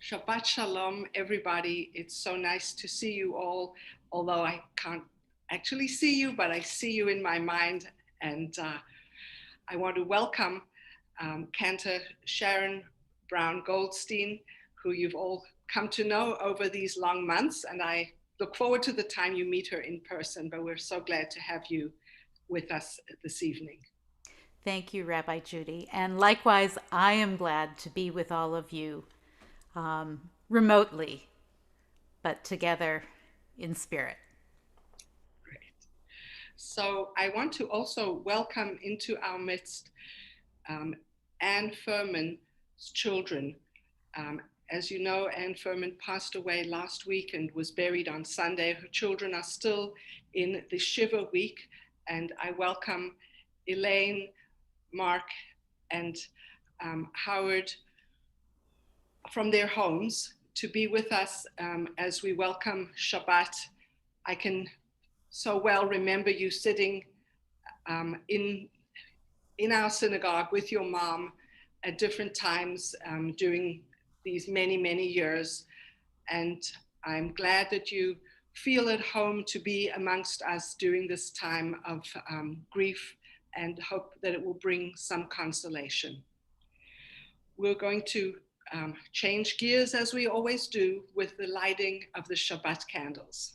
Shabbat Shalom, everybody. It's so nice to see you all, although I can't actually see you, but I see you in my mind. And I want to welcome Cantor Sharon Brown Goldstein, who you've all come to know over these long months. And I look forward to the time you meet her in person, but we're so glad to have you with us this evening. Thank you, Rabbi Judy. And likewise, I am glad to be with all of you remotely, but together in spirit. Great. So I want to also welcome into our midst Anne Furman's children. As you know, Anne Furman passed away last week and was buried on Sunday. Her children are still in the Shiva week, and I welcome Elaine, Mark, and Howard from their homes to be with us as we welcome Shabbat. I can so well remember you sitting in our synagogue with your mom at different times during these many, many years. And I'm glad that you feel at home to be amongst us during this time of grief, and hope that it will bring some consolation. We're going to change gears as we always do with the lighting of the Shabbat candles.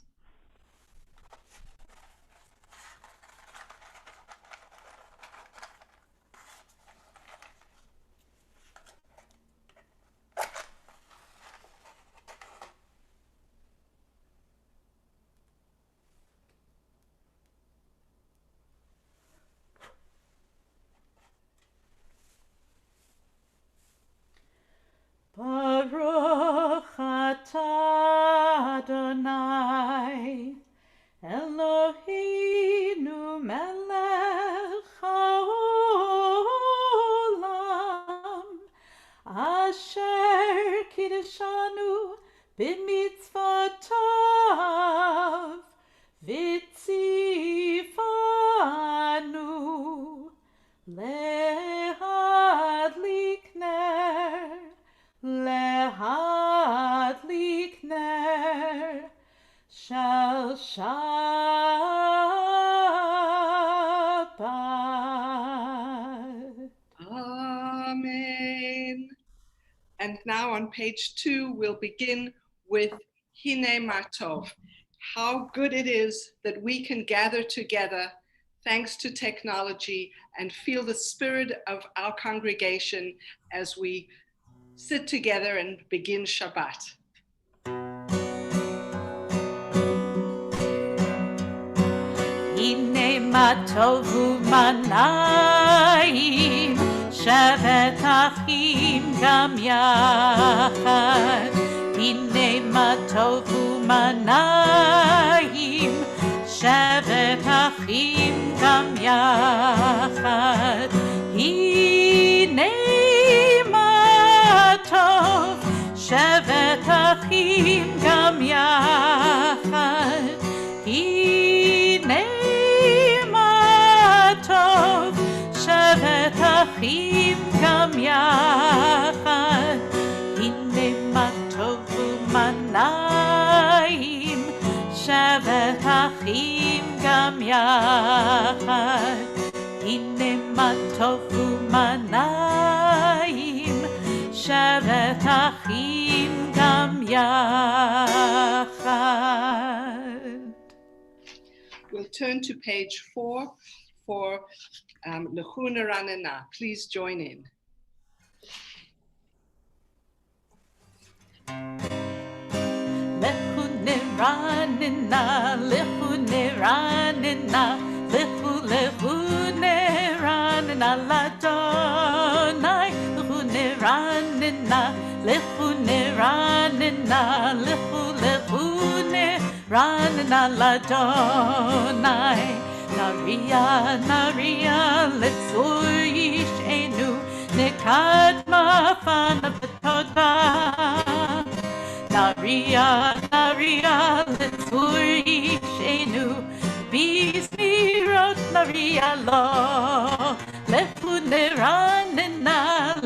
Baruch atah Adonai Eloheinu melech haolam asher kiddushanu b'mitzvotav v'tzivanu lehadlik ner lehadlik ner shel Shabbat. Amen. And now on page 2, we'll begin with Hine Matov. How good it is that we can gather together thanks to technology and feel the spirit of our congregation as we sit together and begin Shabbat. Hine matov u'manayim shevet achim gam yachad. Hine matov u'manayim shevet achim gam yachad. Hine matov shevet achim gam yachad. Hine matov shevet achim gam yachad. Hine matov u'manayim shevet achim gam yachad. Hine matov u'manayim shevet achim gam yachad. We'll turn to page 4 for Lechuna Ranana. Please join in. Lechune ranina, lechune ranina, lechune ranina ladonai, lechune ranina, lechune ranina, lechune ranina ladonai. Naria, naria, letzur yishenu, nekadma fana b'toda. Naria, naria, letzur yishenu, bizmirot naria lo. Lechune ranina,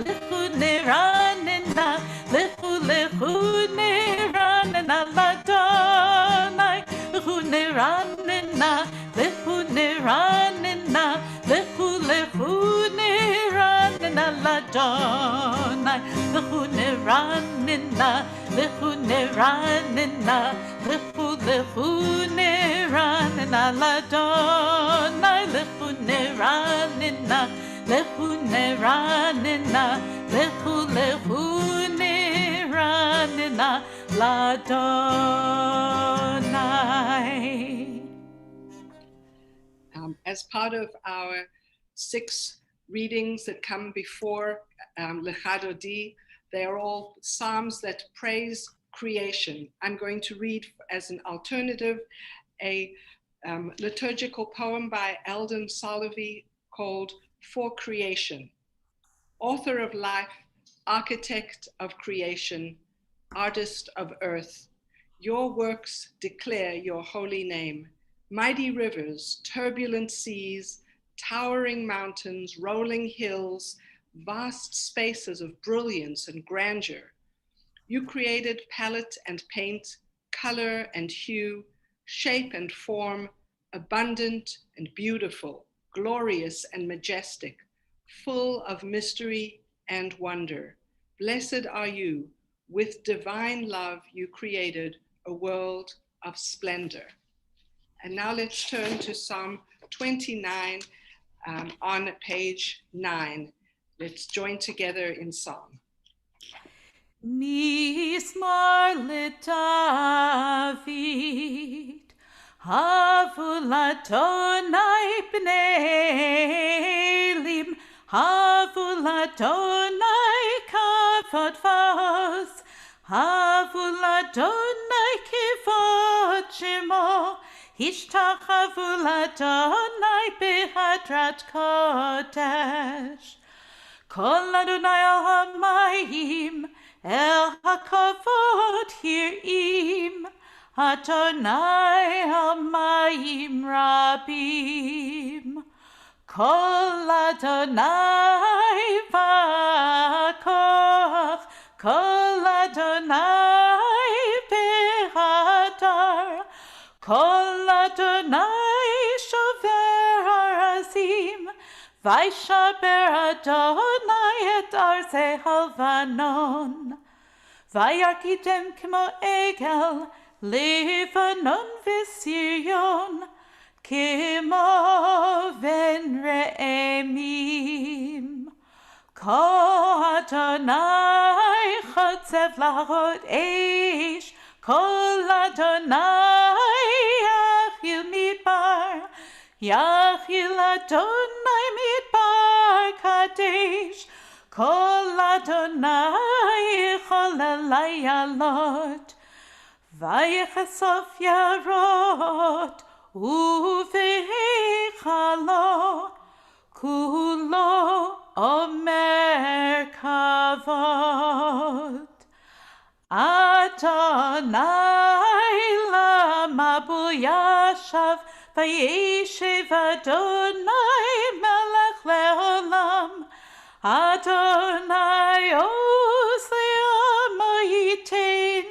lechune ranina, ranina, lechu lechu neranina ladonai, lechu neranina, lechu neranina, lechu lechu neranina ladonai, lechu neranina, lechu neranina, lechu lechu neranina ladonai, lechu neranina. Lehune ranina, lehune ranina, ladonai. As part of our 6 readings that come before Lecha Dodi, they are all psalms that praise creation. I'm going to read as an alternative a liturgical poem by Eldon Solovey called For Creation. Author of life, architect of creation, artist of earth, your works declare your holy name. Mighty rivers, turbulent seas, towering mountains, rolling hills, vast spaces of brilliance and grandeur. You created palette and paint, color and hue, shape and form, abundant and beautiful, glorious and majestic, full of mystery and wonder. Blessed are you, with divine love you created a world of splendor. And now let's turn to Psalm 29 on page 9. Let's join together in song. Mismar David, Havulatonai Bnelim, Havulatonai Kavod Vos, Havulatonai Kivod Shemo, Hishtachavulatonai Behadrat Kodesh, Kol Adonai al Hamayim, El HaKavod Hirim, Adonai Hamayim Rabim, Kol Adonai Vakoch, Kol Adonai Behadar, Kol Adonai Shover Harazim, Vaishaber Adonai et Arze Halvanon, Vayarkidem Kmo Egel, Levanon Visirion, Kimo Ven Re'emim, Ko Adonai Chotzev Lahod Eish, Kol Adonai Yachil Midbar, Yachil Adonai Midbar Kadesh, Kol Adonai Cholalai Alot, Vayechasof Yarot, Uveichalo, Kulo Omer Kavod. Adonai Lamabu Yashav, Vayeshev Adonai Melech Leolam, Adonai Osleam Yitain,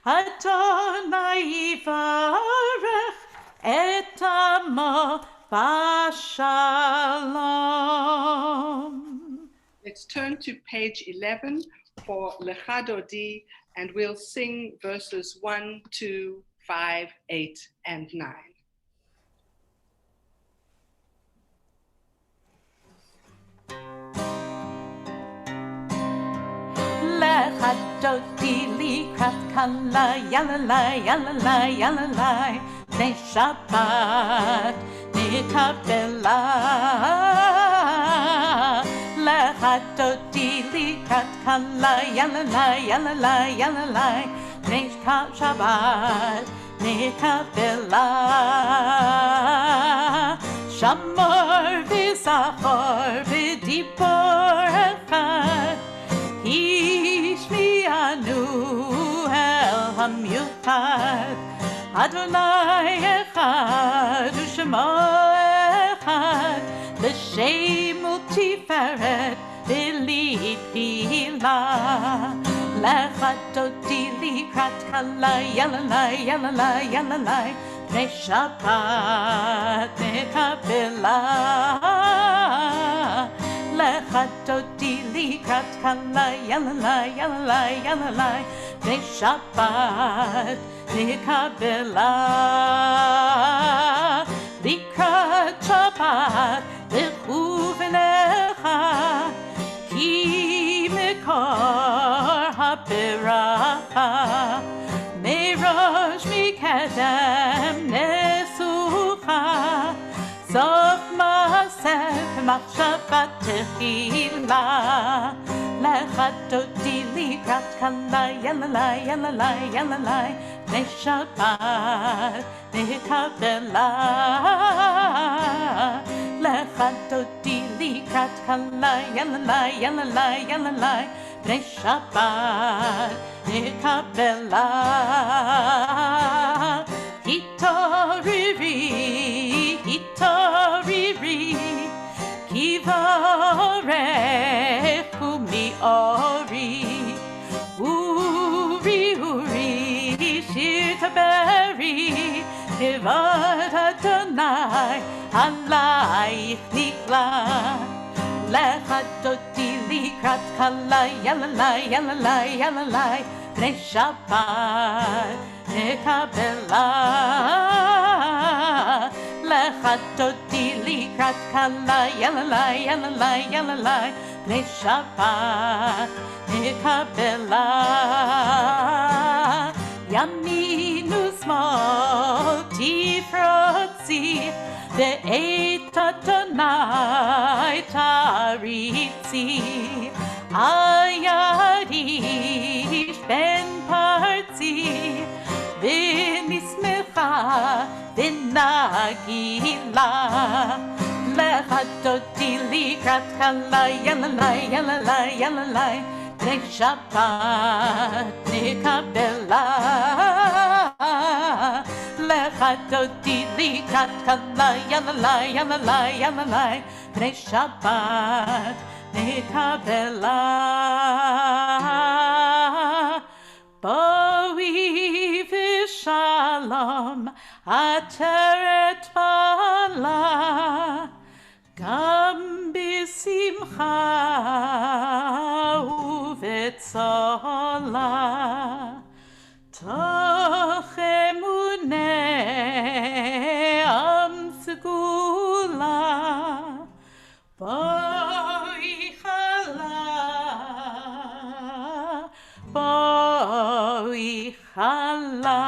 Adonai Yivarech et Amo Bashalom. Let's turn to page 11 for Lecha Dodi, and we'll sing verses 1, 2, 5, 8, and 9. Lecha Dodi likrat kala, yalalai, yalalai, yalalai, ne Shabbat, ne kabela. Lecha Dodi likrat kala, yalalai, yalalai, yalalai, ne Shabbat, ne kabela. Shamor v'zachor v'dibor echad, Ishmianu el hamyuchad, Adonai echad u'shemo echad, l'shem u'tiferet v'li tfilah. Lecha dodi likrat kalai, yalalai, yalalai, yalalai, Pnei Shabbat nekabela. Lecha dodi likrat kalai, yalalai, yalalai, yalalai, Pnei Shabbat nekabela. Likrat Shabbat lechuvenecha, ki mekor haberacha, merosh mikadem nesucha, sof maseh machshavat techila. Lecha dodi likrat kalai, yalalai, yalalai, yalalai, Pnei Shabbat nekabela. Lecha dodi likrat kalai, yalalai, yalalai, yalalai, Pnei Shabbat nekabela. Hitoriri, hitoriri, kivarechu miori, uri, uri, shir taberi, kivad Adonai, alayich nikla. Lecha dodi likrat kalai, yalalai, yalalai, yalalai, Pnei Shabbat nekabela. Lecha dodi likrat kalai, yalalai, yalalai, yalalai, Pnei Shabbat nekabela. Yaminu smol tifrotzi, ve'et Adonai taritzi, ayarish ben partzi, v'nismecha v'nagila. Lecha dodi likrat kalai, yalalai, yalalai, yalalai, Pnei Shabbat nekabela. Lecha dodi likrat kalai, yalalai, yalalai, yalalai, Pnei Shabbat nekabela. Boi v'shalom ateret bala, gam b'simcha uvetzala, toch emunei am segula, boi chala, boi chala.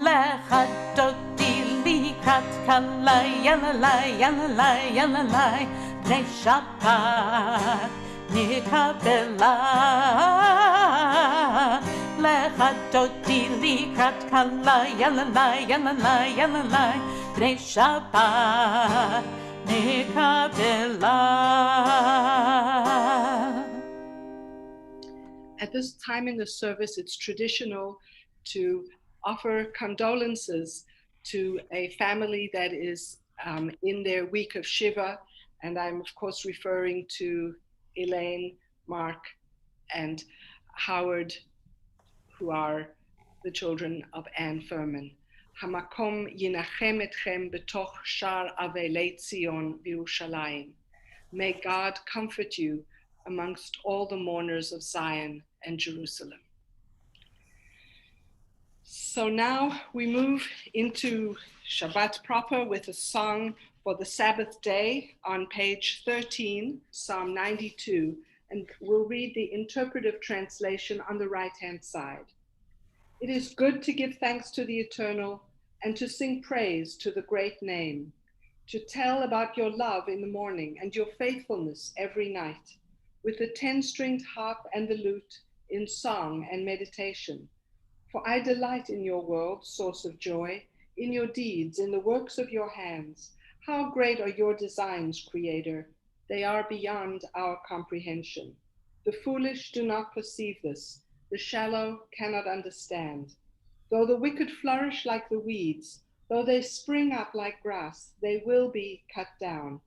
Lecha dodi likrat kalai, yalalai, yalalai, yalalai, Pnei Shabbat nekabela. Lecha dodi likrat kalai, yalalai, yalalai, yalalai, Pnei Shabbat nekabela. At this time in the service, it's traditional to offer condolences to a family that is in their week of Shiva. And I'm, of course, referring to Elaine, Mark, and Howard, who are the children of Anne Furman. Hamakom yinachem etchem betoch shar avelei Tzion v'Yerushalayim. May God comfort you amongst all the mourners of Zion and Jerusalem. So now we move into Shabbat proper with a song for the Sabbath day on page 13, Psalm 92, and we'll read the interpretive translation on the right-hand side. It is good to give thanks to the Eternal and to sing praise to the great name, to tell about your love in the morning and your faithfulness every night, with the 10-stringed harp and the lute, in song and meditation. For I delight in your world, source of joy, in your deeds, in the works of your hands. How great are your designs, Creator! They are beyond our comprehension. The foolish do not perceive this. The shallow cannot understand. Though the wicked flourish like the weeds, though they spring up like grass, they will be cut down.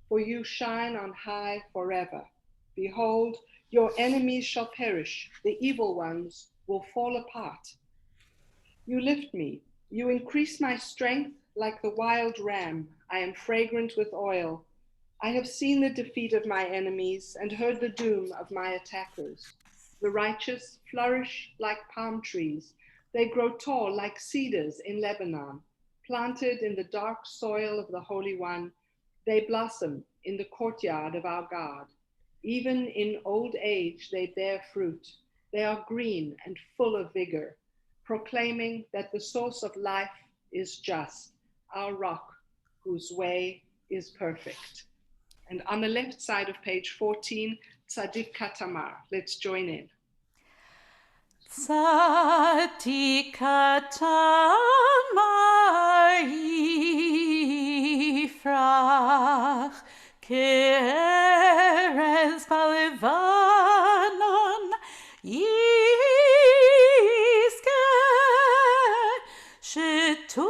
For you shine on high forever. Behold, Your enemies shall perish, the evil ones will fall apart. You lift me, you increase my strength like the wild ram. I am fragrant with oil. I have seen the defeat of my enemies and heard the doom of my attackers. The righteous flourish like palm trees. They grow tall like cedars in Lebanon. Planted in the dark soil of the Holy One, they blossom in the courtyard of our God. Even in old age, they bear fruit. They are green and full of vigor, proclaiming that the source of life is just, our rock, whose way is perfect. And on the left side of page 14, Tzadik Katamar. Let's join in. Tzadik Katamar yifrach ke'erez ba'Levanon yizke shetulim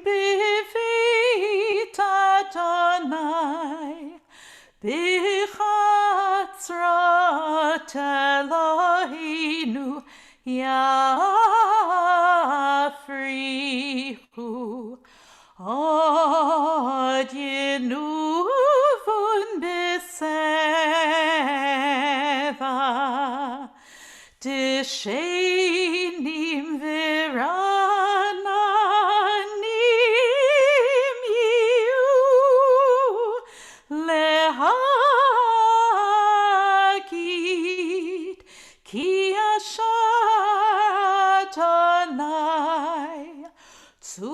b'veit Adonai b'chatzrat Eloheinu yafrichu od yenuvun b'seva d'shenim v'rananim yiyu lehagid ki yashar Adonai tzuri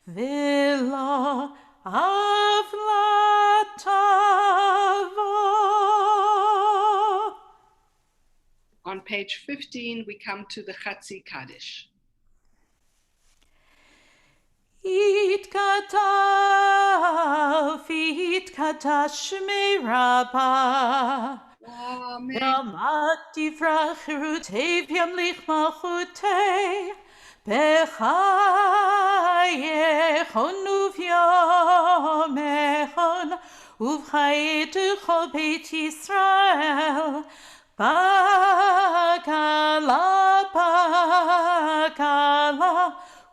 v'lo avlatavo. On page 15, we come to the Chatzi Kaddish. Yitkadav yitkadash merabah Amen. Ramat divrach cherutei v'yamlich malchutei b'chayechon uv'yomechon uv'chayetecho beit Yisrael bagala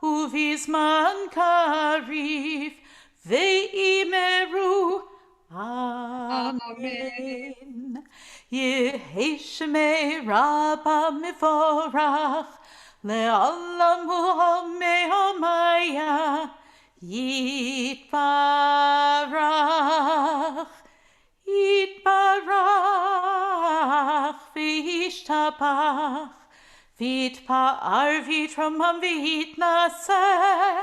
uvizman kariv ve'imeru amen. Yehi shemei rabba mevorach le'olam u'omei homaya yitbarach yitbarach v'yishtabach v'yitpa'ar v'yitramam v'yitnaseh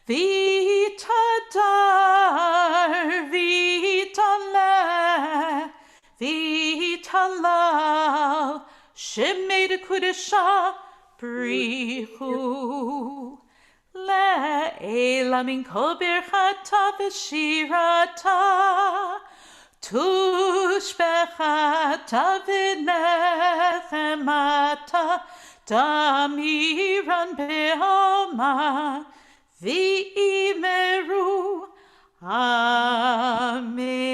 v'yitadar v'yitaleh v'yitalal shemei dekudesha brichu le'ela min kol birchata v'shirata tushbechata v'nechemata damiran be'homa v'imeru amen.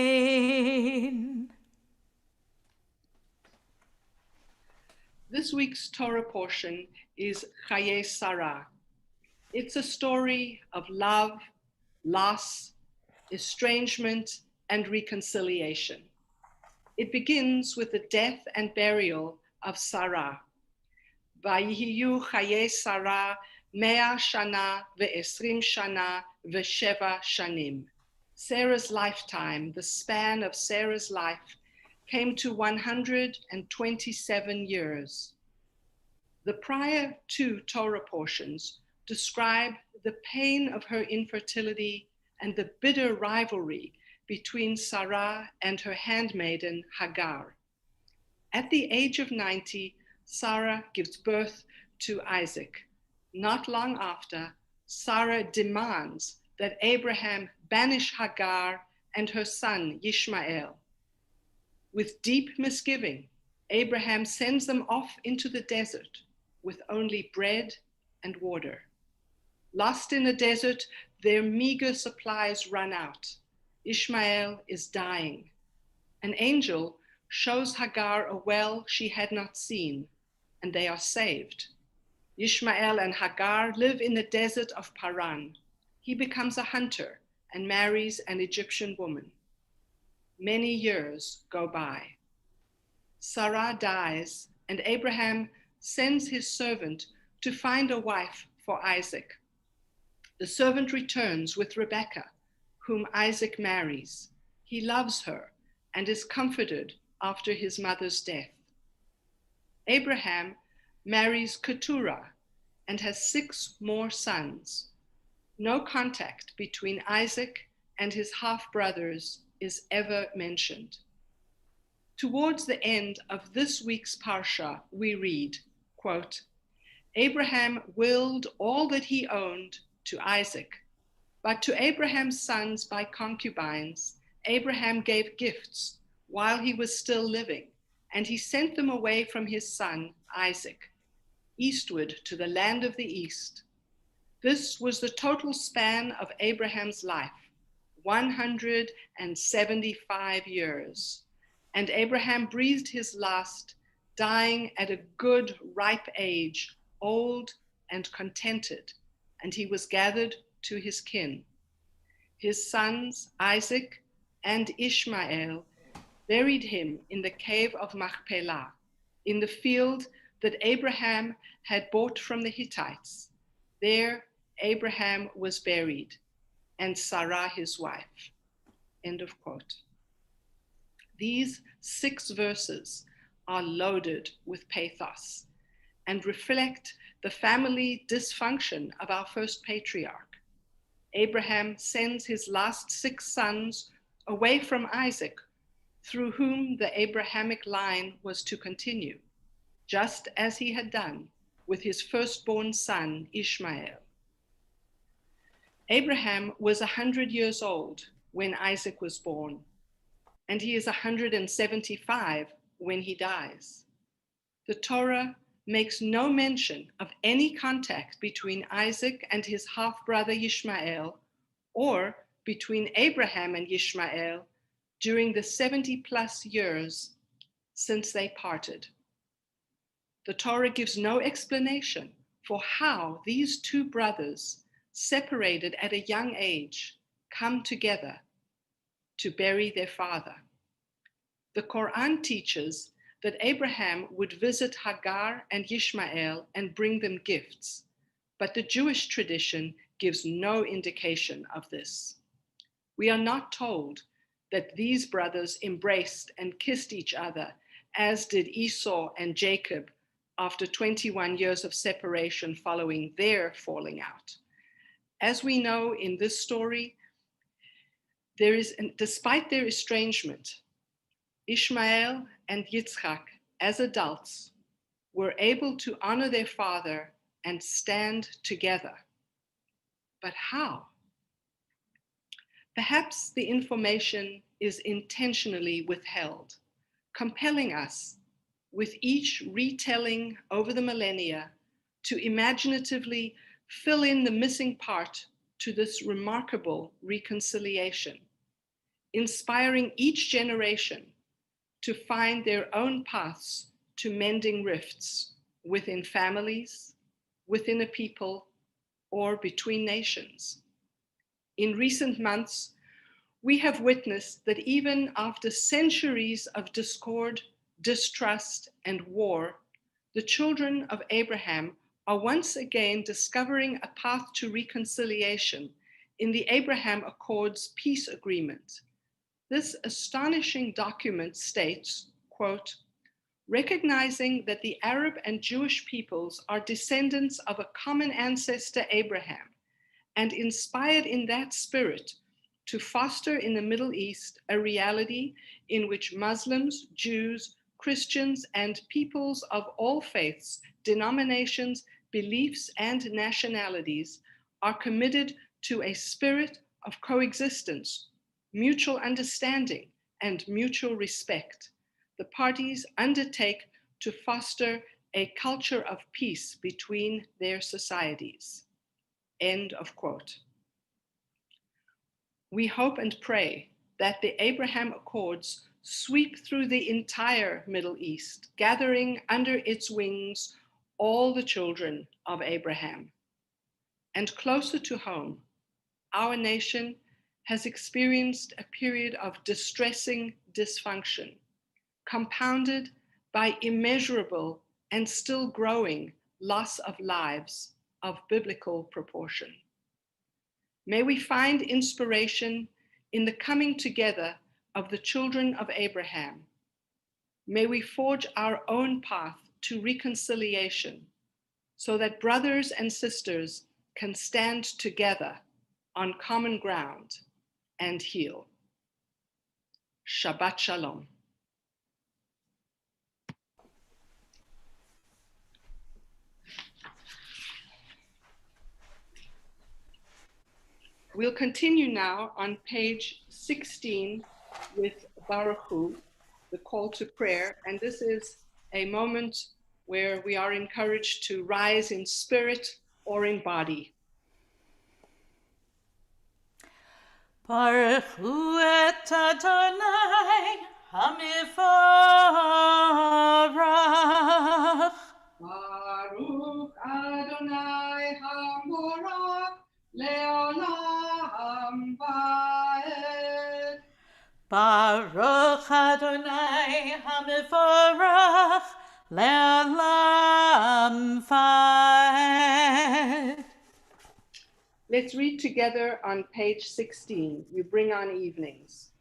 This week's Torah portion is Chaye Sarah. It's a story of love, loss, estrangement, and reconciliation. It begins with the death and burial of Sarah. Vayihiyu Chaye Sarah 100 shana ve'esrim shana ve'sheva shanim. Sarah's lifetime, the span of Sarah's life, came to 127 years. The prior two Torah portions describe the pain of her infertility and the bitter rivalry between Sarah and her handmaiden Hagar. At the age of 90, Sarah gives birth to Isaac. Not long after, Sarah demands that Abraham banish Hagar and her son Ishmael. With deep misgiving, Abraham sends them off into the desert with only bread and water. Lost in the desert, their meager supplies run out. Ishmael is dying. An angel shows Hagar a well she had not seen, and they are saved. Ishmael and Hagar live in the desert of Paran. He becomes a hunter and marries an Egyptian woman. Many years go by. Sarah dies, and Abraham sends his servant to find a wife for Isaac. The servant returns with Rebekah, whom Isaac marries. He loves her and is comforted after his mother's death. Abraham marries Keturah and has 6 more sons. No contact between Isaac and his half-brothers is ever mentioned. Towards the end of this week's Parsha, we read, quote, Abraham willed all that he owned to Isaac, but to Abraham's sons by concubines, Abraham gave gifts while he was still living, and he sent them away from his son Isaac, eastward to the land of the east. This was the total span of Abraham's life, 175 years. And Abraham breathed his last, dying at a good, ripe age, old and contented, and he was gathered to his kin. His sons, Isaac and Ishmael, buried him in the cave of Machpelah, in the field that Abraham had bought from the Hittites. There, Abraham was buried, and Sarah his wife. End of quote. These 6 verses are loaded with pathos and reflect the family dysfunction of our first patriarch. Abraham sends his last 6 sons away from Isaac, through whom the Abrahamic line was to continue, just as he had done with his firstborn son, Ishmael. Abraham was 100 years old when Isaac was born, and he is 175 when he dies. The Torah makes no mention of any contact between Isaac and his half-brother Ishmael, or between Abraham and Ishmael during the 70-plus years since they parted. The Torah gives no explanation for how these 2 brothers, separated at a young age, come together to bury their father. The Quran teaches that Abraham would visit Hagar and Ishmael and bring them gifts, but the Jewish tradition gives no indication of this. We are not told that these brothers embraced and kissed each other, as did Esau and Jacob after 21 years of separation following their falling out. As we know in this story, despite their estrangement, Ishmael and Yitzchak, as adults, were able to honor their father and stand together. But how? Perhaps the information is intentionally withheld, compelling us, with each retelling over the millennia, to imaginatively fill in the missing part to this remarkable reconciliation, inspiring each generation to find their own paths to mending rifts within families, within a people, or between nations. In recent months, we have witnessed that even after centuries of discord, distrust, and war, the children of Abraham are once again discovering a path to reconciliation in the Abraham Accords peace agreement. This astonishing document states, quote, recognizing that the Arab and Jewish peoples are descendants of a common ancestor, Abraham, and inspired in that spirit to foster in the Middle East a reality in which Muslims, Jews, Christians, and peoples of all faiths, denominations, beliefs, and nationalities are committed to a spirit of coexistence, mutual understanding, and mutual respect. The parties undertake to foster a culture of peace between their societies. End of quote. We hope and pray that the Abraham Accords sweep through the entire Middle East, gathering under its wings all the children of Abraham. And closer to home, our nation has experienced a period of distressing dysfunction, compounded by immeasurable and still growing loss of lives of biblical proportion. May we find inspiration in the coming together of the children of Abraham. May we forge our own path to reconciliation so that brothers and sisters can stand together on common ground and heal. Shabbat Shalom. We'll continue now on page 16 with Baruch Hu, the call to prayer. And this is a moment where we are encouraged to rise in spirit or in body. Baruch Hu et Adonai HaMivorach. Baruch Adonai HaMorach Leolam Vaed. Baruch Adonai HaMivorach Le'olam Vaed. Let's read together on page 16. You bring on evenings.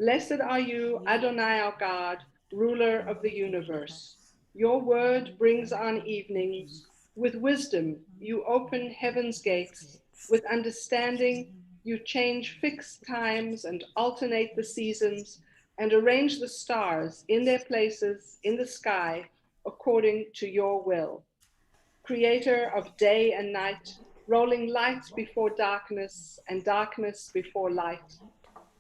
Blessed are you, Adonai our God, ruler of the universe. Your word brings on evenings. With wisdom, you open heaven's gates. With understanding, you change fixed times and alternate the seasons and arrange the stars in their places in the sky according to your will. Creator of day and night, rolling light before darkness and darkness before light.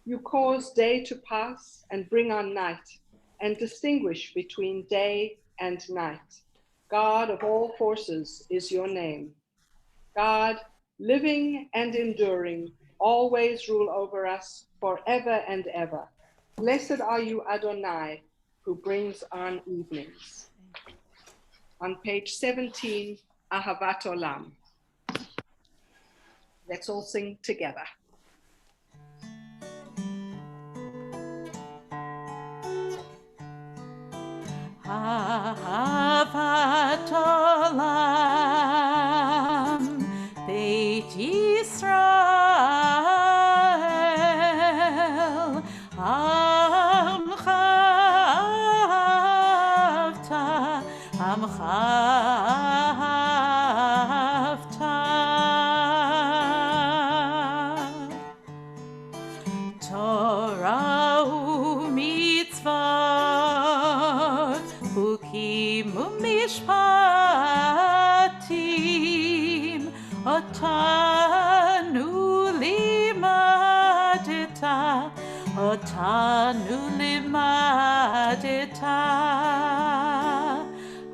You cause day to pass and bring on night and distinguish between day and night. God of all forces is your name. God, living and enduring, always rule over us forever and ever. Blessed are you, Adonai, who brings on evenings. On page 17, Ahavat Olam. Let's all sing together. Ahavat Olam Beit Yisrael Amcha Avta Torah u'mitzvot Chukim u'mishpatim Otanu limadeta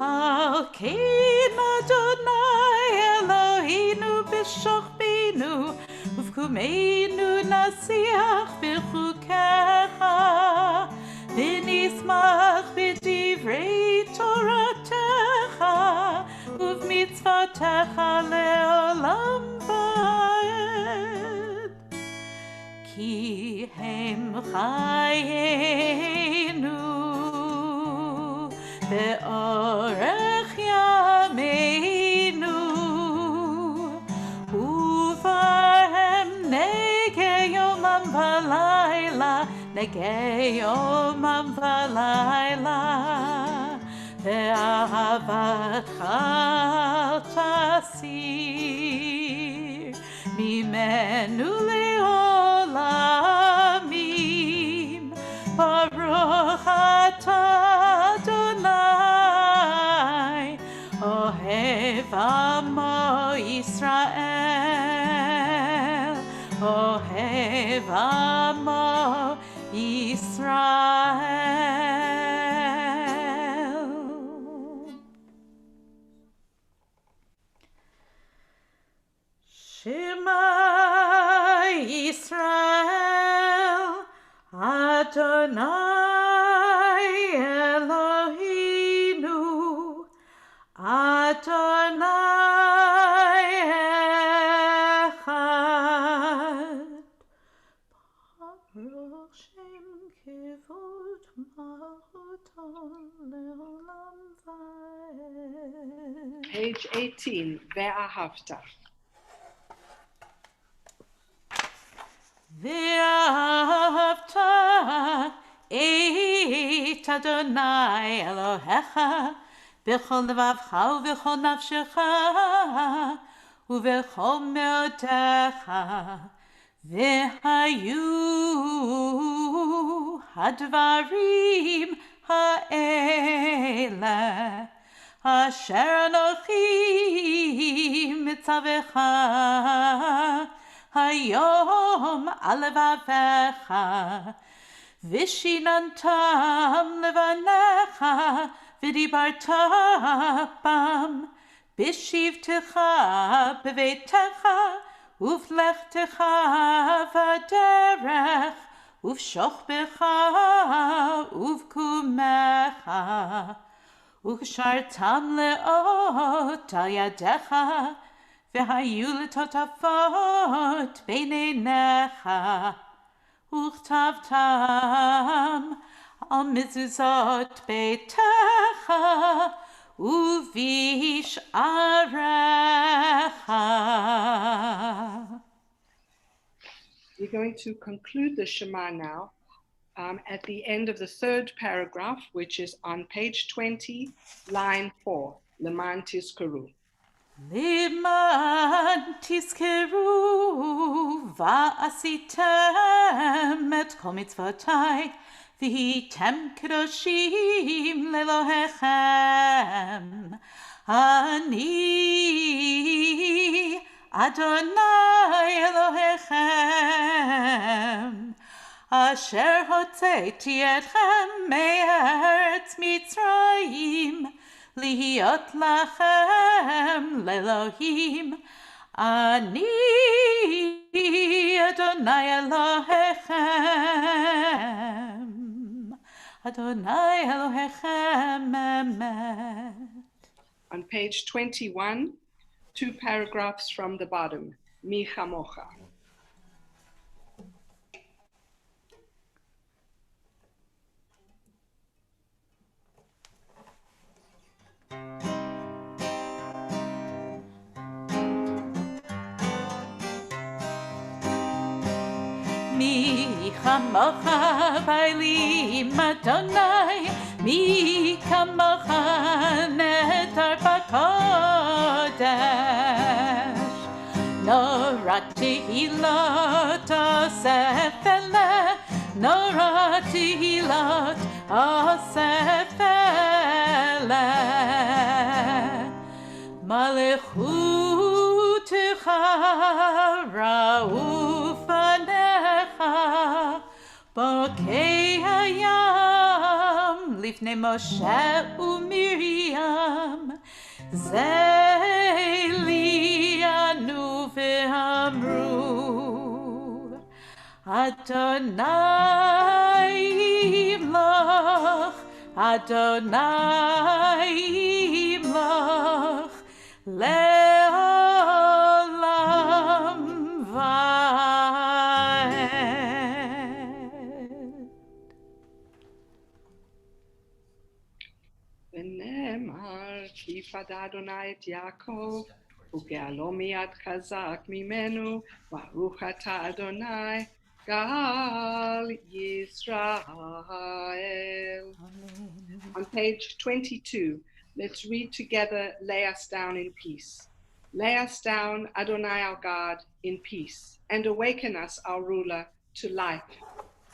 Al kein Adonai Eloheinu b'shochbenu Uvkumeinu nasiach b'chukecha V'nismach b'divrei Toratecha Uv'mitzvotecha le'olam va'ed Ki hem chayenu Ve'orech yameinu Uvahem negei yomam v'layla Negei yomam v'layla Ve'ahavatcha tasir Mimenu le'olamim Baruch atah Adonai Ohev amo Yisrael Ohev amo Yisrael. Shema Yisrael, Adonai Eloheinu, Adonai Echad. Baruch Shem Kivod Malchuto Leolam Vaed. Page 18, Ve'ahavta. Ve'ahavta et Adonai Elohecha b'chol levavcha u'b'chol nafshecha u'b'chol me'otecha ve'hayu hadvarim ha'ele asher anochi mitzavecha hayom alevavecha vishinantam levanecha v'dibarta bam b'shivtecha b'veitecha uvlechtecha v'derech uvshochbecha uvkumecha uvshartam leot al yadecha v'hayu letotafot beinenecha וכתבתם על מזוזות ביתך ובשעריך. We're going to conclude the Shema now at the end of the third paragraph, which is on page 20, line 4, Leman Tizkeru. למען תזכרו ועשיתם את כל מצוותיי והייתם קדושים לאלוהיכם. אני אדוני אלוהיכם אשר הוצאתי אתכם מארץ מצרים להיות לכם לאלוהים. אני אדוני אלוהיכם, אדוני אלוהיכם אמת. On page 21, 2 paragraphs from the bottom, Mi Chamocha. מי כמוך בעלים אדוני, מי כמוך נטר בקודש. נורא תהילות אוסף אלה, נורא תהילות אוסף אלה. מלכותך ראו פניך בוקי הים לפני משה ומרים. זה לי ענו ואמרו אדוני ימלוך, אדוני ימלוך לעולם ועד. ונאמר כי יפדה אדוני את יעקב וגאלו מיד חזק ממנו, ברוך אתה אדוני גאל ישראל. On page 22, let's read together, lay us down in peace. Lay us down, Adonai our God, in peace, and awaken us, our ruler, to life,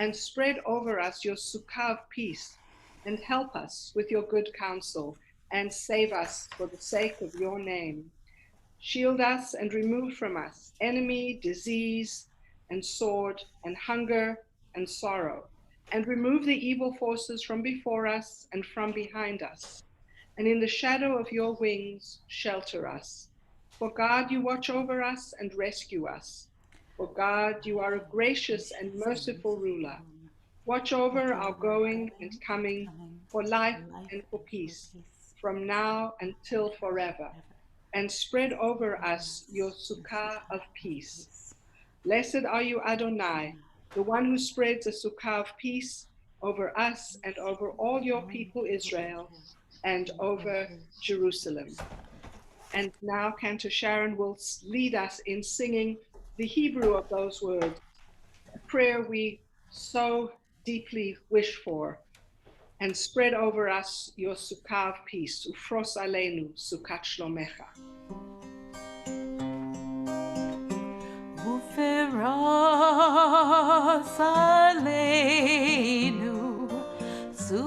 and spread over us your sukkah of peace, and help us with your good counsel, and save us for the sake of your name. Shield us and remove from us enemy, disease, and sword, and hunger, and sorrow, and remove the evil forces from before us and from behind us. And in the shadow of your wings, shelter us. For God, you watch over us and rescue us. For God, you are a gracious and merciful ruler. Watch over our going and coming for life and for peace, from now until forever. And spread over us your sukkah of peace. Blessed are you, Adonai, the one who spreads a sukkah of peace over us and over all your people Israel and over Jerusalem. And now Cantor Sharon will lead us in singing the Hebrew of those words, a prayer we so deeply wish for. And spread over us your sukkah of peace, ufros aleinu sukkat shlomecha. Ufros aleinu sukkat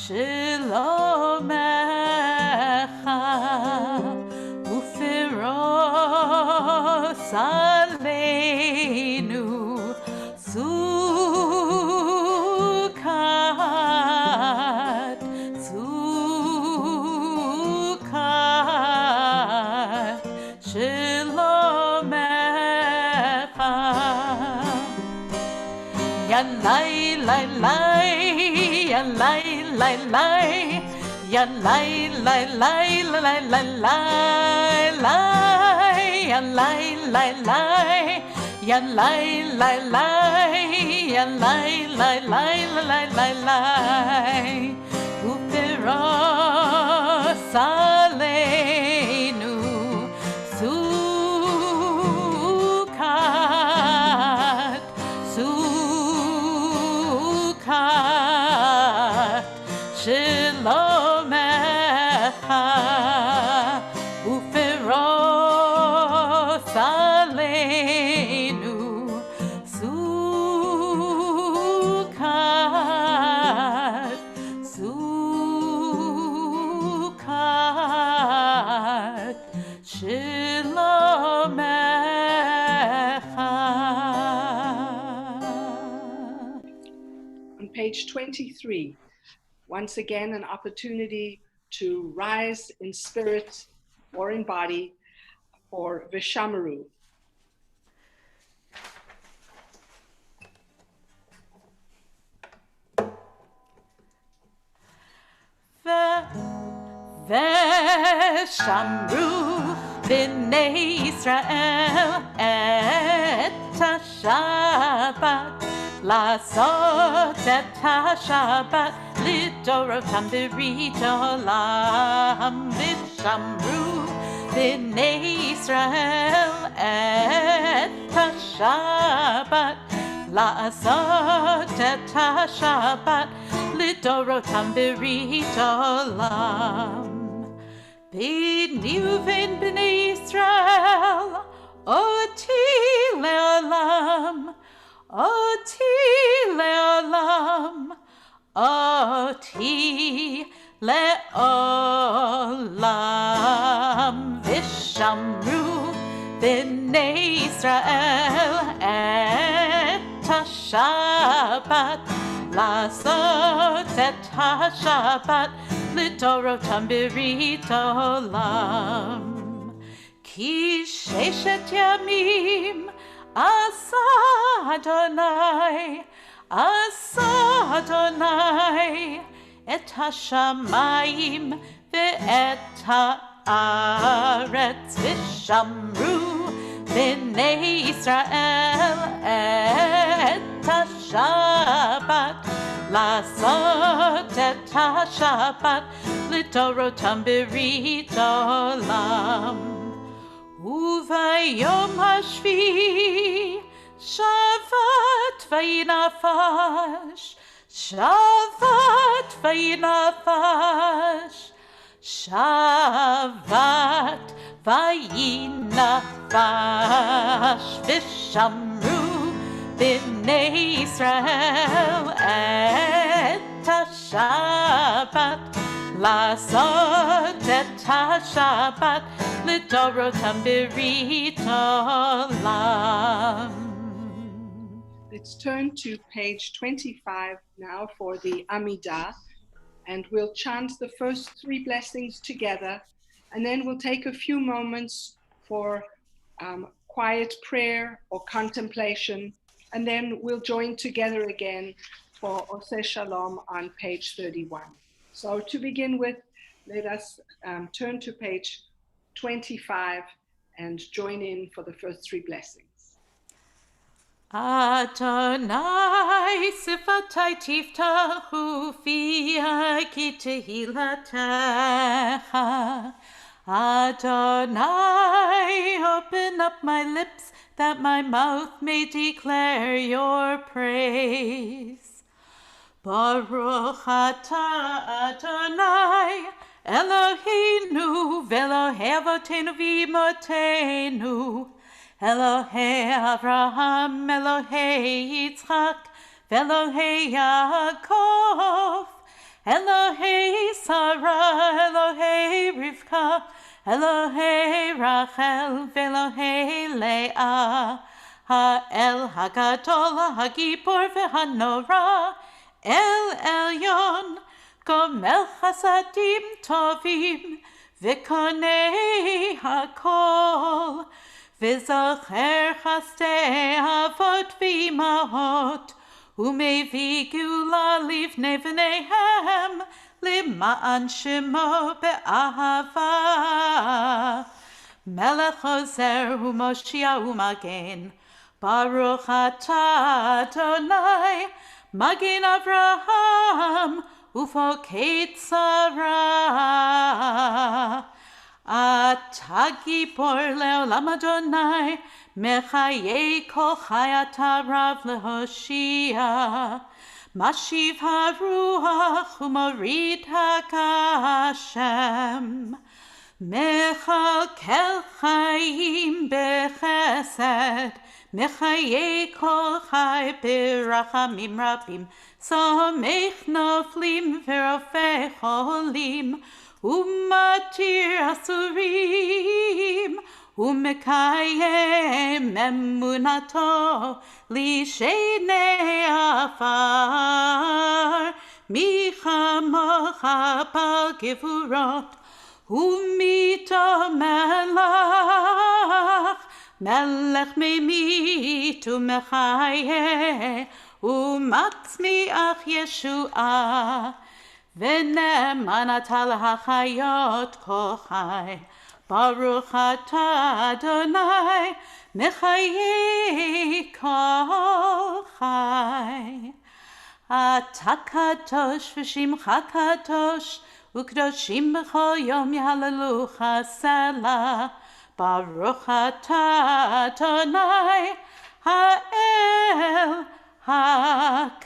shlomecha. Ufros aleinu sukkat shlomecha. Ya lai lai lai, ya lai lai lai, ya lai lai lai lai lai lai, ya lai lai lai, ya lai lai lai, ya lai lai lai lai lai lai. Ufros aleinu sukkat shlomecha. Ufros aleinu sukkat shlomecha. On page 23, once again, an opportunity to rise in spirit or in body for Vishamaru. Veshamru b'nei Yisrael et HaShabbat, לעשות את השבת לדורותם ברית עולם. ושמרו בני ישראל את השבת, לעשות את השבת לדורותם ברית עולם. ביני ובין בני ישראל אותי לעולם, אותי לעולם, אותי לעולם. ושמרו בני ישראל את השבת, לעשות את השבת לדורותם ברית עולם. כי 6 ימים עשה אדוני, עשה אדוני את השמיים ואת הארץ. ושמרו בני ישראל את השבת, לעשות את השבת לדורותם ברית עולם. וביום השביעי שבת וינפש, שבת וינפש, שבת וינפש. ושמרו בני ישראל את השבת, לעשות את השבת לדורותם ברית עולם. let's turn to page 25 now for the Amidah, and we'll chant the first three blessings together, and then we'll take a few moments for quiet prayer or contemplation, and then we'll join together again for Oseh Shalom on page 31. So to begin with, let us turn to page 25 and join in for the first three blessings. Adonai sifatai tiftahu fia ki tehilatecha. Adonai, open up my lips that my mouth may declare your praise. Baruch atah Adonai, Eloheinu ve'Elohei avotenu v'imotenu, Elohei Avraham, Elohei Yitzchak, ve'Elohei Yaakov, Elohei Sarah, Elohei Rivka, Elohei Rachel, ve'Elohei Leah, Ha'el Hagadol, Hagibor ve'Hanora, El Elyon, Gomel Chasadim Tovim, V'konei Hakol, V'zocher Chastei Avot V'imahot, U'mevii Geula Livnei V'neihem, L'ma'an Shemo Be'ahava. Melech Ozer U'Moshia U'Magen, Baruch atah Adonai, Magen Avraham, Ufokei Tzara. Atah Gibor le'olam Adonai, Mechayei kol chai atah Rav lehoshia. Mashiv haruach u'morid hakashem. Mechalkel chayim bechesed, Mechayei kol chai berachamim rabim, Samech noflim v'rofei cholim, Umatir asurim, Umekayem emunato, Lishenei afar, Michamocha bal gevurot, Umito melach, Melech memit u'mechaye, u'matzmiach Yeshua, v'ne'eman atah l'hachayot kol chai. Baruch atah Adonai, mechayei kol chai. Atah kadosh v'shimcha kadosh, u'kadoshim b'chol yom yahalelucha selah. Baruch atah Adonai, ha'el hakadosh.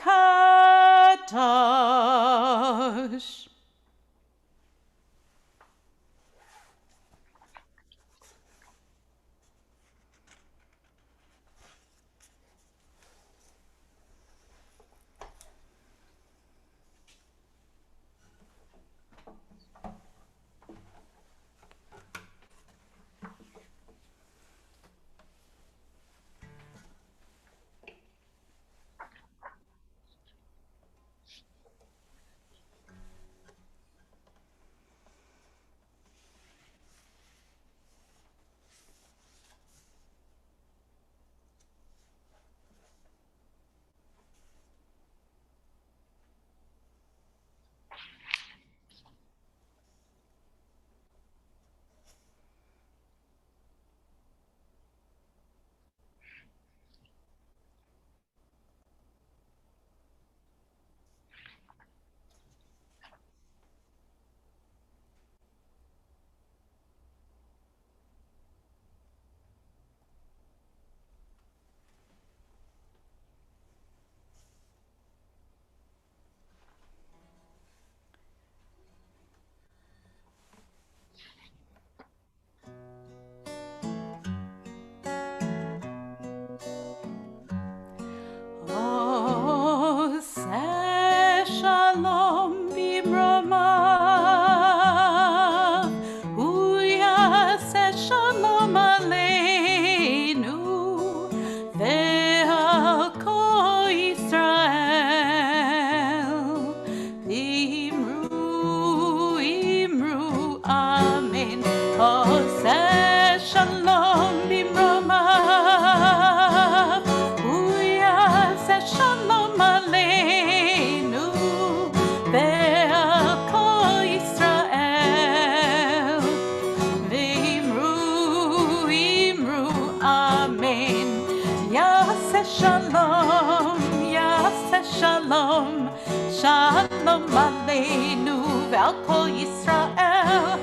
ועל כל ישראל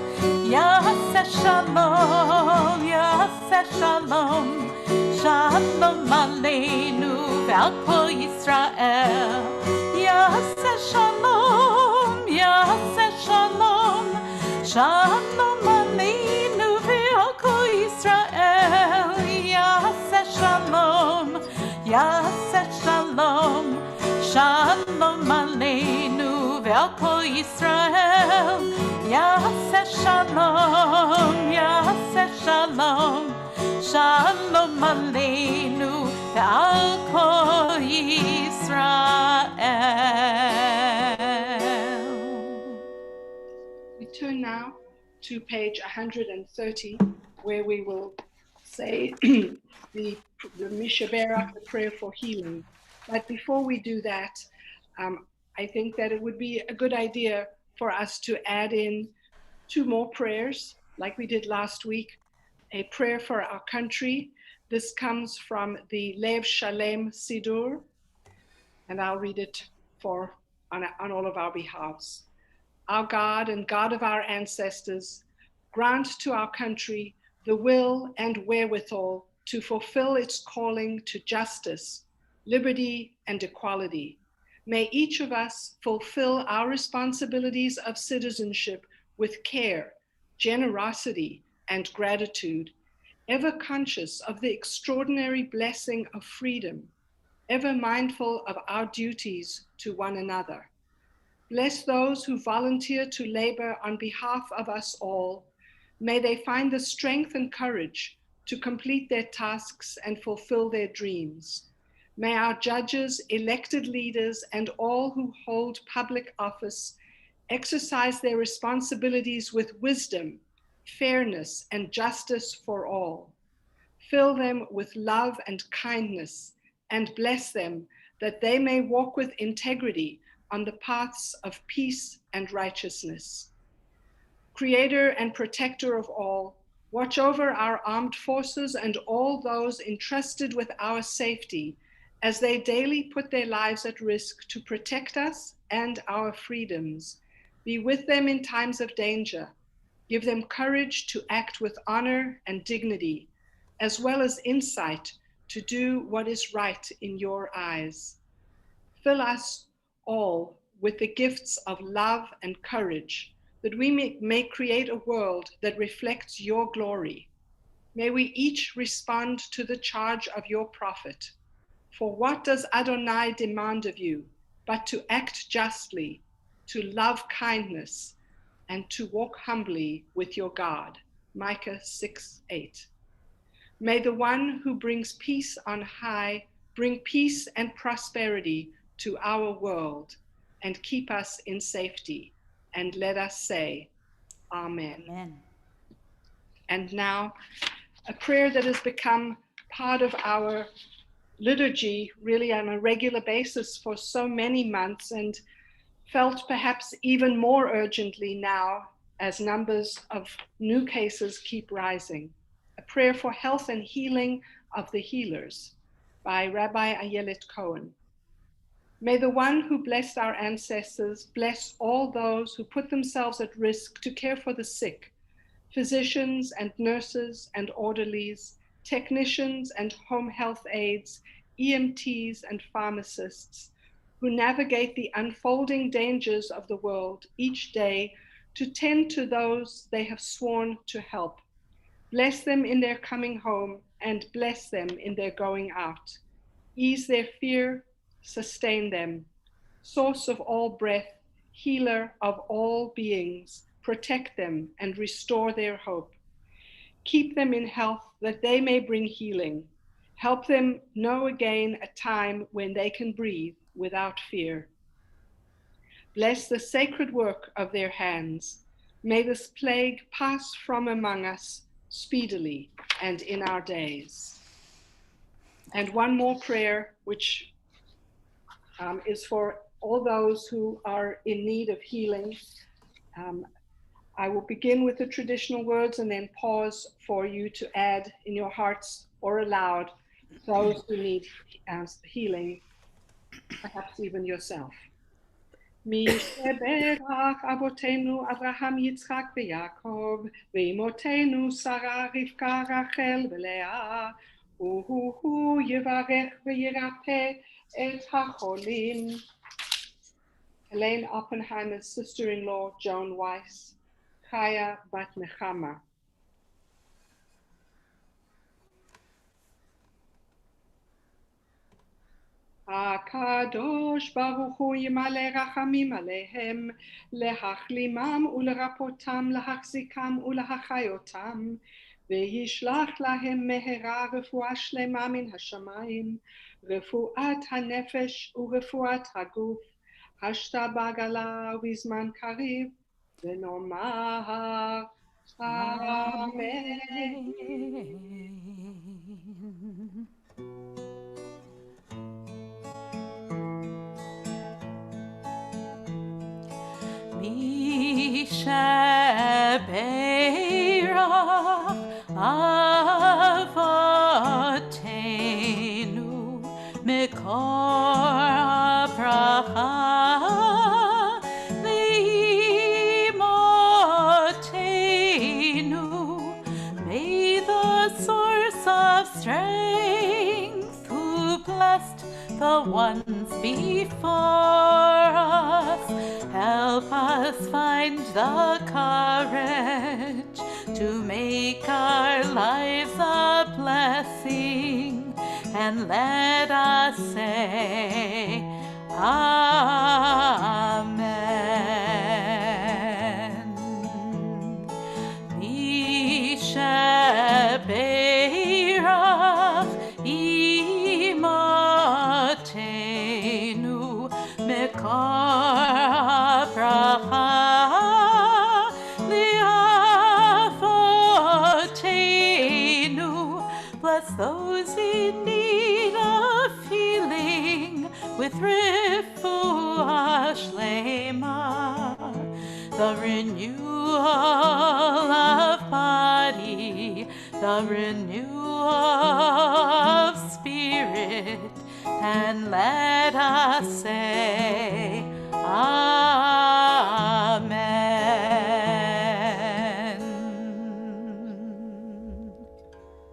יעשה שלום, יעשה שלום, שלום עלינו ועל כל ישראל יעשה שלום, יעשה שלום, שלום עלינו ועל כל ישראל יעשה שלום, יעשה שלום, שלום עלינו ועל כל ישראל יעשה שלום, יעשה שלום, שלום עלינו ועל כל ישראל. We turn now to page 130, where we will say the Mishaberach, the prayer for healing. But before we do that, I think that it would be a good idea for us to add in 2 more prayers, like we did last week, a prayer for our country. This comes from the Lev Shalem Siddur, and I'll read it on all of our behalves. Our God and God of our ancestors, grant to our country the will and wherewithal to fulfill its calling to justice, liberty, and equality. May each of us fulfill our responsibilities of citizenship with care, generosity, and gratitude, ever conscious of the extraordinary blessing of freedom, ever mindful of our duties to one another. Bless those who volunteer to labor on behalf of us all. May they find the strength and courage to complete their tasks and fulfill their dreams. May our judges, elected leaders, and all who hold public office exercise their responsibilities with wisdom, fairness, and justice for all. Fill them with love and kindness, and bless them that they may walk with integrity on the paths of peace and righteousness. Creator and protector of all, watch over our armed forces and all those entrusted with our safety as they daily put their lives at risk to protect us and our freedoms. Be with them in times of danger. Give them courage to act with honor and dignity, as well as insight to do what is right in your eyes. Fill us all with the gifts of love and courage, that we may create a world that reflects your glory. May we each respond to the charge of your prophet. For what does Adonai demand of you, but to act justly, to love kindness, and to walk humbly with your God? Micah 6:8. May the one who brings peace on high bring peace and prosperity to our world and keep us in safety. And let us say, Amen. Amen. And now, a prayer that has become part of our liturgy really on a regular basis for so many months, and felt perhaps even more urgently now as numbers of new cases keep rising. A prayer for health and healing of the healers by Rabbi Ayelet Cohen. May the one who blessed our ancestors bless all those who put themselves at risk to care for the sick, physicians and nurses and orderlies, technicians and home health aides, EMTs and pharmacists, who navigate the unfolding dangers of the world each day to tend to those they have sworn to help. Bless them in their coming home and bless them in their going out. Ease their fear, sustain them. Source of all breath, healer of all beings, protect them and restore their hope. Keep them in health that they may bring healing. Help them know again a time when they can breathe without fear. Bless the sacred work of their hands. May this plague pass from among us speedily and in our days. And one more prayer, which is for all those who are in need of healing. I will begin with the traditional words and then pause for you to add in your hearts or aloud those who need healing, perhaps even yourself. מי שברך אבותינו אברהם, יצחק ויעקב, ואמותינו שרה, רבקה, רחל ולאה, הוא יברך וירפא את החולים. Helene Oppenheimer's sister-in-law, Joan Weiss, Chaya bat Nechama. הקדוש ברוך הוא ימלא רחמים עליהם, להחלימם ולרפאותם, להחזיקם ולהחיותם, וישלח להם מהרה רפואה שלמה מן השמיים, רפואת הנפש ורפואת הגוף, השתה בעגלה ובזמן קריב, ונאמר אמן. מי שברך אבותינו מקור הברכה, ואמותינו may the source of strength, who blessed the ones before us, help us find the courage to make our lives a blessing, and let us say Amen. Mi shebeirach imotenu mekor bracha li'avotenu. Bless those in need of healing with refuah shlema, the renewal of body, the renewal of spirit, and let us say Amen.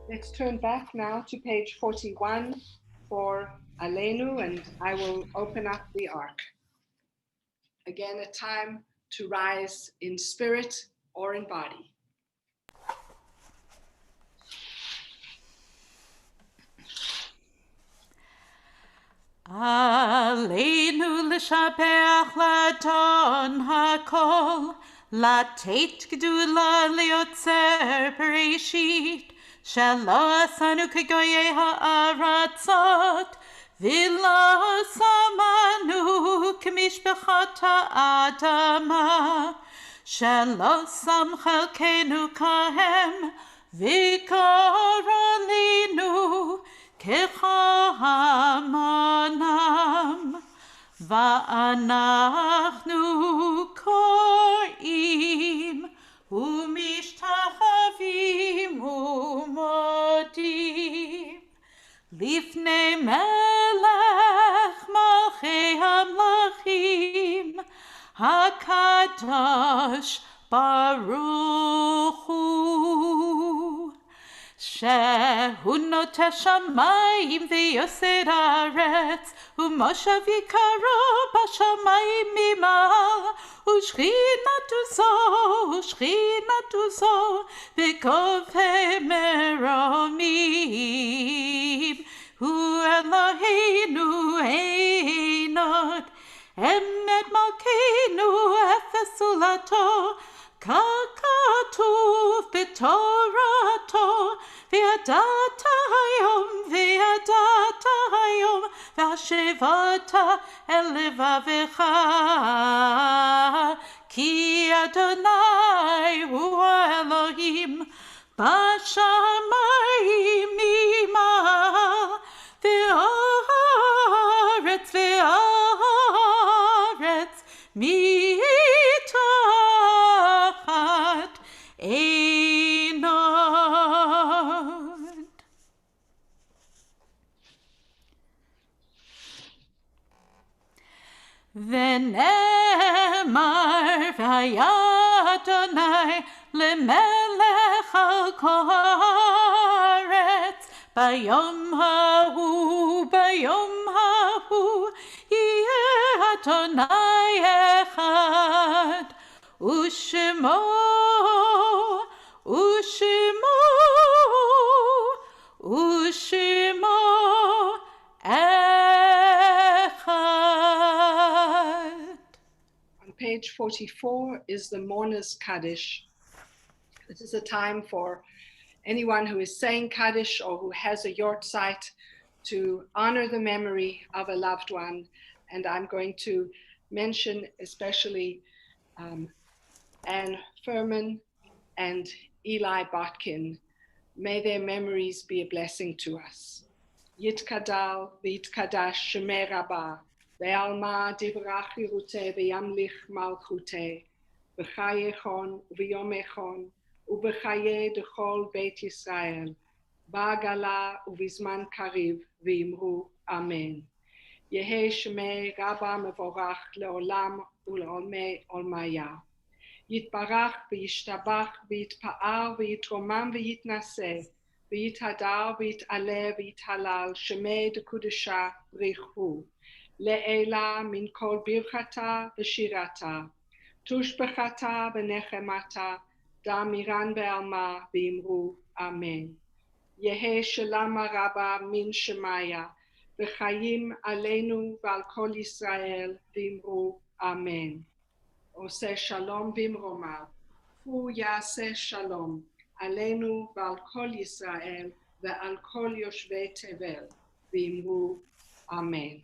Let's turn back now to page 41 for Aleinu, and I will open up the ark. Again, a time to rise in spirit or in body. Aleinu l'shabeach l'adon hakol, לתת גדולה ליוצר בראשית, שלא עשנו כגויי הארצות, ולא שמנו כמשפחות האדמה, שלא שם חלקנו כהם, וקראנו כחמנם. ואנחנו קוראים ומשתחווים ומודים לפני מלך מלכי המלכים, הקדוש ברוך הוא, שהוא נוטה שמיים ויוסד ארץ, ומושב יקרו בשמיים ממעל, ושכינתו זו בגובה מרומים. הוא אלוהינו אין עוד, אמת מלכנו אפס זולתו, ככתוב בתורתו, וידעת היום, והשבת אל לבבך, כי אדוני הוא האלוהים בשמיים ממעל, והארץ מתחת אין עוד. ונאמר Adonai lemelech al kol haaretz bayom hahu yeh Adonai echad ushemo echad. On page 44 is the Mourner's Kaddish. This is a time for anyone who is saying Kaddish or who has a yortzeit to honor the memory of a loved one. And I'm going to mention especially Anne Furman and Eli Botkin. May their memories be a blessing to us. Yitkadal v'yitkadash shemei Rabbah, ve'alma divrach yiruteh ve'yamlich malchuteh, v'chayechon v'yomechon, u'b'chaye dechol Beit Yisrael, ba'agala u'vizman kariv v'imru Amen. Yehe shemei Rabbah mevorach le'olam u'le'olmei olmaya. יתברך וישתבח ויתפאר ויתרומם ויתנשא ויתהדר ויתעלה ויתהלל שמי דקודשה בריחו לעילה מן כל ברכתה ושירתה תושבחתה ונחמתה דאמירן בעלמה ואמרו אמן. יהא שלמה רבה מן שמיה וחיים עלינו ועל כל ישראל ואמרו אמן. עושה שלום במרומיו, הוא יעשה שלום עלינו ועל כל ישראל ועל כל יושבי תבל, ואמרו Amen.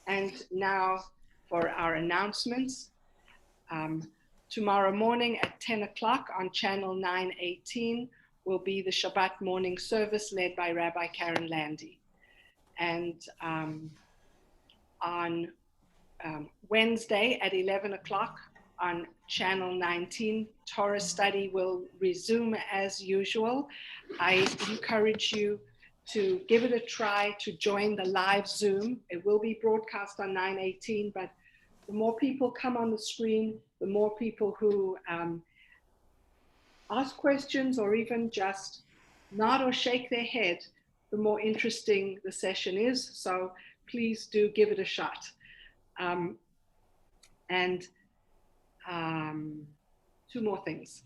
And now for our announcements. Tomorrow morning at 10 o'clock on channel 918 will be the Shabbat morning service led by Rabbi Karen Landy. And on Wednesday at 11 o'clock on channel 19, Torah study will resume as usual. I encourage you to give it a try to join the live Zoom. It will be broadcast on 918, but the more people come on the screen, the more people who ask questions or even just nod or shake their head, the more interesting the session is. So please do give it a shot. Two more things.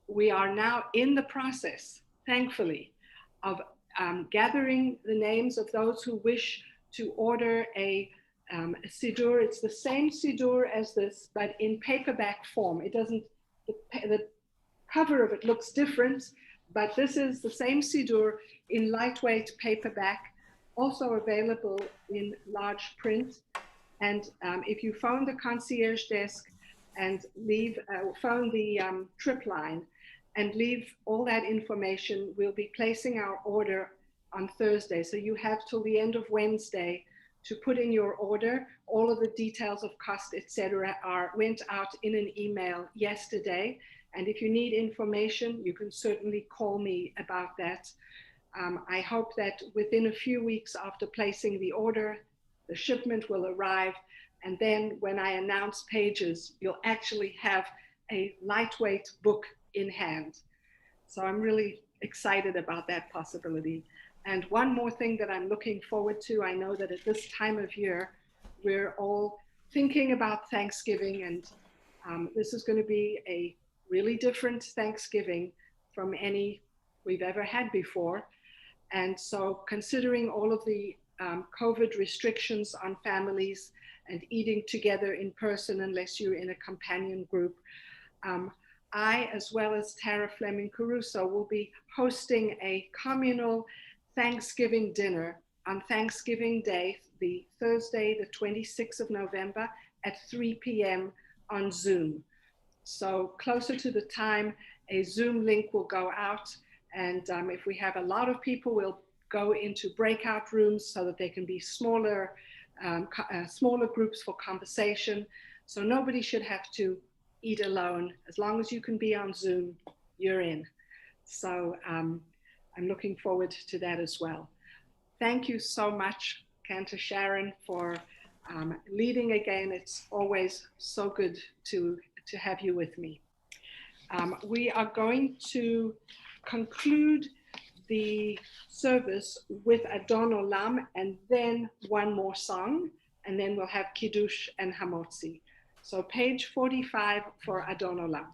We are now in the process, thankfully, of gathering the names of those who wish to order a Siddur. It's the same Siddur as this, but in paperback form. It doesn't, the cover of it looks different, but this is the same Siddur in lightweight paperback, also available in large print. And if you phone the concierge desk and phone the trip line and leave all that information, we'll be placing our order on Thursday. So you have till the end of Wednesday to put in your order. All of the details of cost, etc., went out in an email yesterday. And if you need information, you can certainly call me about that. I hope that within a few weeks after placing the order, the shipment will arrive, and then when I announce pages, you'll actually have a lightweight book in hand. So I'm really excited about that possibility. And one more thing that I'm looking forward to, I know that at this time of year, we're all thinking about Thanksgiving, and this is going to be a really different Thanksgiving from any we've ever had before. And so considering all of the COVID restrictions on families and eating together in person unless you're in a companion group, I, as well as Tara Fleming Caruso, will be hosting a communal Thanksgiving dinner on Thanksgiving Day, the Thursday, the 26th of November at 3 p.m. on Zoom. So closer to the time, a Zoom link will go out. And if we have a lot of people, we'll go into breakout rooms so that there can be smaller groups for conversation. So nobody should have to eat alone. As long as you can be on Zoom, you're in. So I'm looking forward to that as well. Thank you so much, Cantor Sharon, for leading again. It's always so good to to have you with me. We are going to conclude the service with Adon Olam and then one more song, and then we'll have Kiddush and Hamotzi. So page 45 for Adon Olam.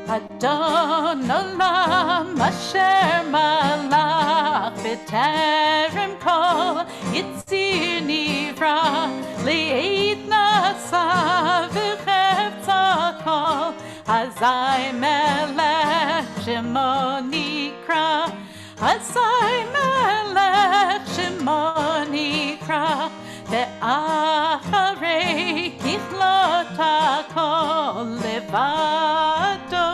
Adon Olam asher malach b'terem kol yitzir nivra li'ed nasa v'chefza kol hazai melech shemo nikra hazai melech shemo nikra ve'acharei kichlot hakol levado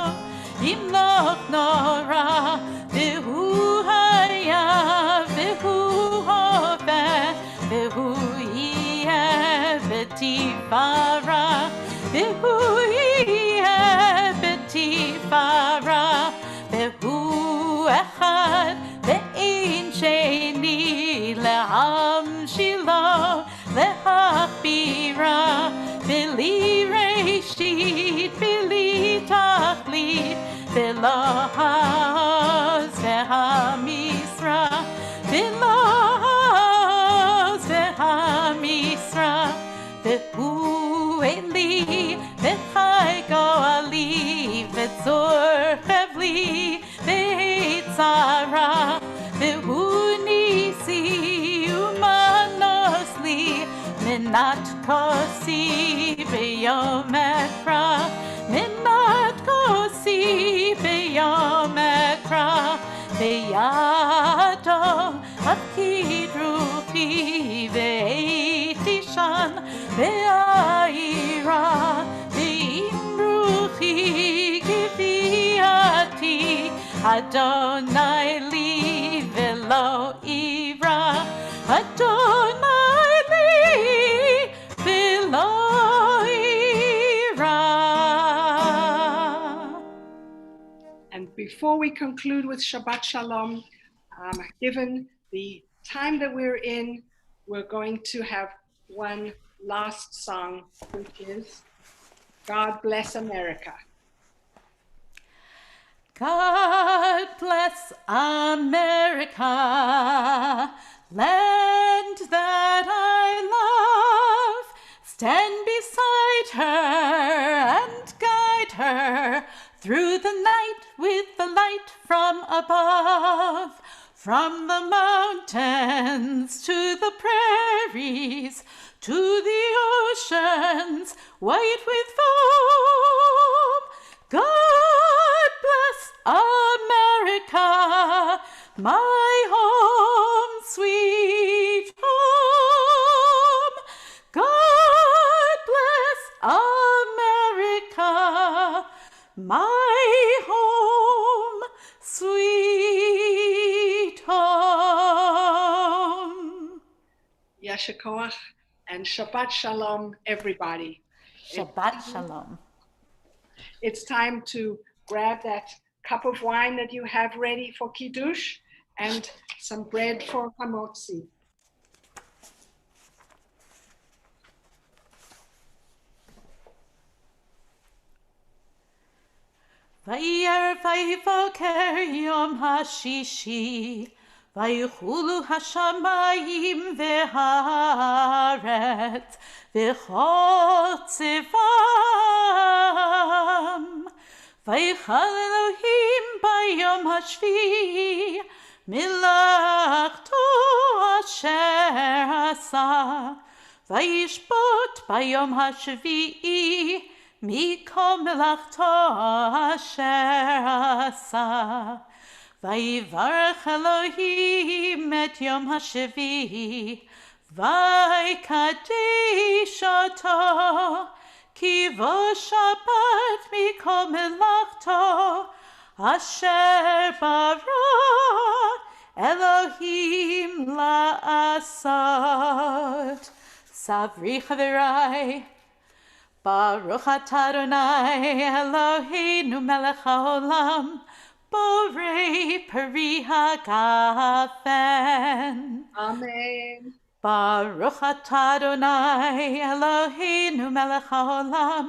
ימלוך נורא, והוא היה, והוא הווה, והוא יהיה בתפארה, והוא יהיה בתפארה, והוא אחד ואין שני להמשילה, להכבירה, בלי ראשית, בלי תכלית, ולעוז והמשרה, ולעוז והמשרה, והוא אלי, וחי גואלי, וצור חבלי, וצרה, והוא ניסי ומנוס לי, מנת כוסי ביום אקרא, מנת כוסי ביום אקרא, בידו הפקיד רוחי והייתי שם בעירה, ועם רוחי גוויעתי, אדוני לי ולא אירא, אדוני לי ולא אירא. And before we conclude with Shabbat Shalom, given the time that we're in, we're going to have one last song, which is God Bless America. God bless America, land that I love. Stand beside her and guide her through the night with the light from above. From the mountains to the prairies, to the oceans white with foam. God bless America, my home, sweet home. God bless America, my home, sweet home. Yasher Koach and Shabbat Shalom, everybody. Shabbat Shalom. It's time to grab that cup of wine that you have ready for Kiddush and some bread for Hamotzi. Vayar vayvoker yom hashishi, vaychulu hashamayim v'haaretz, v'chol tzivam. Vaychal Elohim bayom hashvi, milachto asher asa, vayishbot bayom hashvi, mikol melachto asher asa. Vayivarech Elohim et yom hashvi, vaykadesh oto, ki vo shabbat mikol melachto asher bara Elohim la'asot. Savri chaverai, Baruch atah Adonai Eloheinu melech haolam, borei peri hagafen. Amen. Baruch atah Adonai Eloheinu melech haolam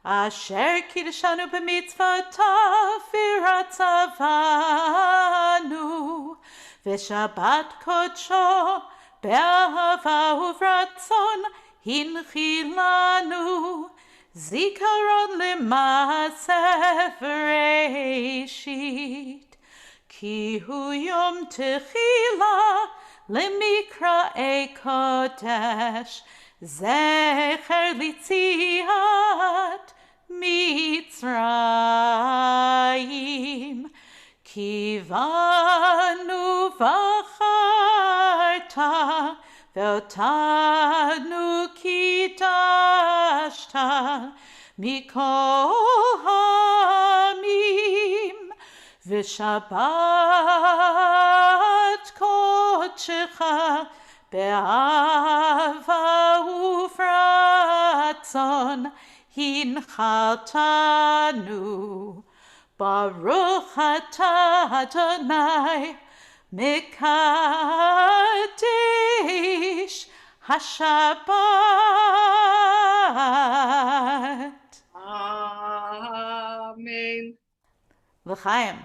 asher kiddushanu b'mitzvotav v'ratzavanu v'shabbat kodsho be'ahava uvratzon hinchilanu zikaron l'maaseh v'reishit ki hu yom techila למקראי קודש, זכר ליציאת מצרים. כי בנו בחרת, ואותנו קידשת, מכל העמים, ושבת קודשך באהבה וברצון הנחלתנו. ברוך אתה אדוני מקדש השבת. Amen. לחיים.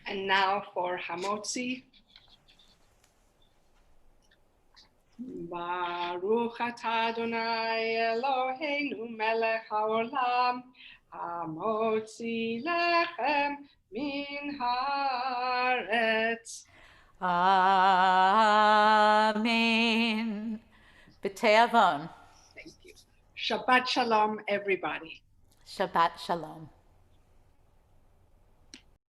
And now for Hamotzi. Baruch atah Adonai Eloheinu melech haolam hamotzi lechem min haaretz. Amen. B'te'avon. Thank you. Shabbat shalom, everybody. Shabbat shalom.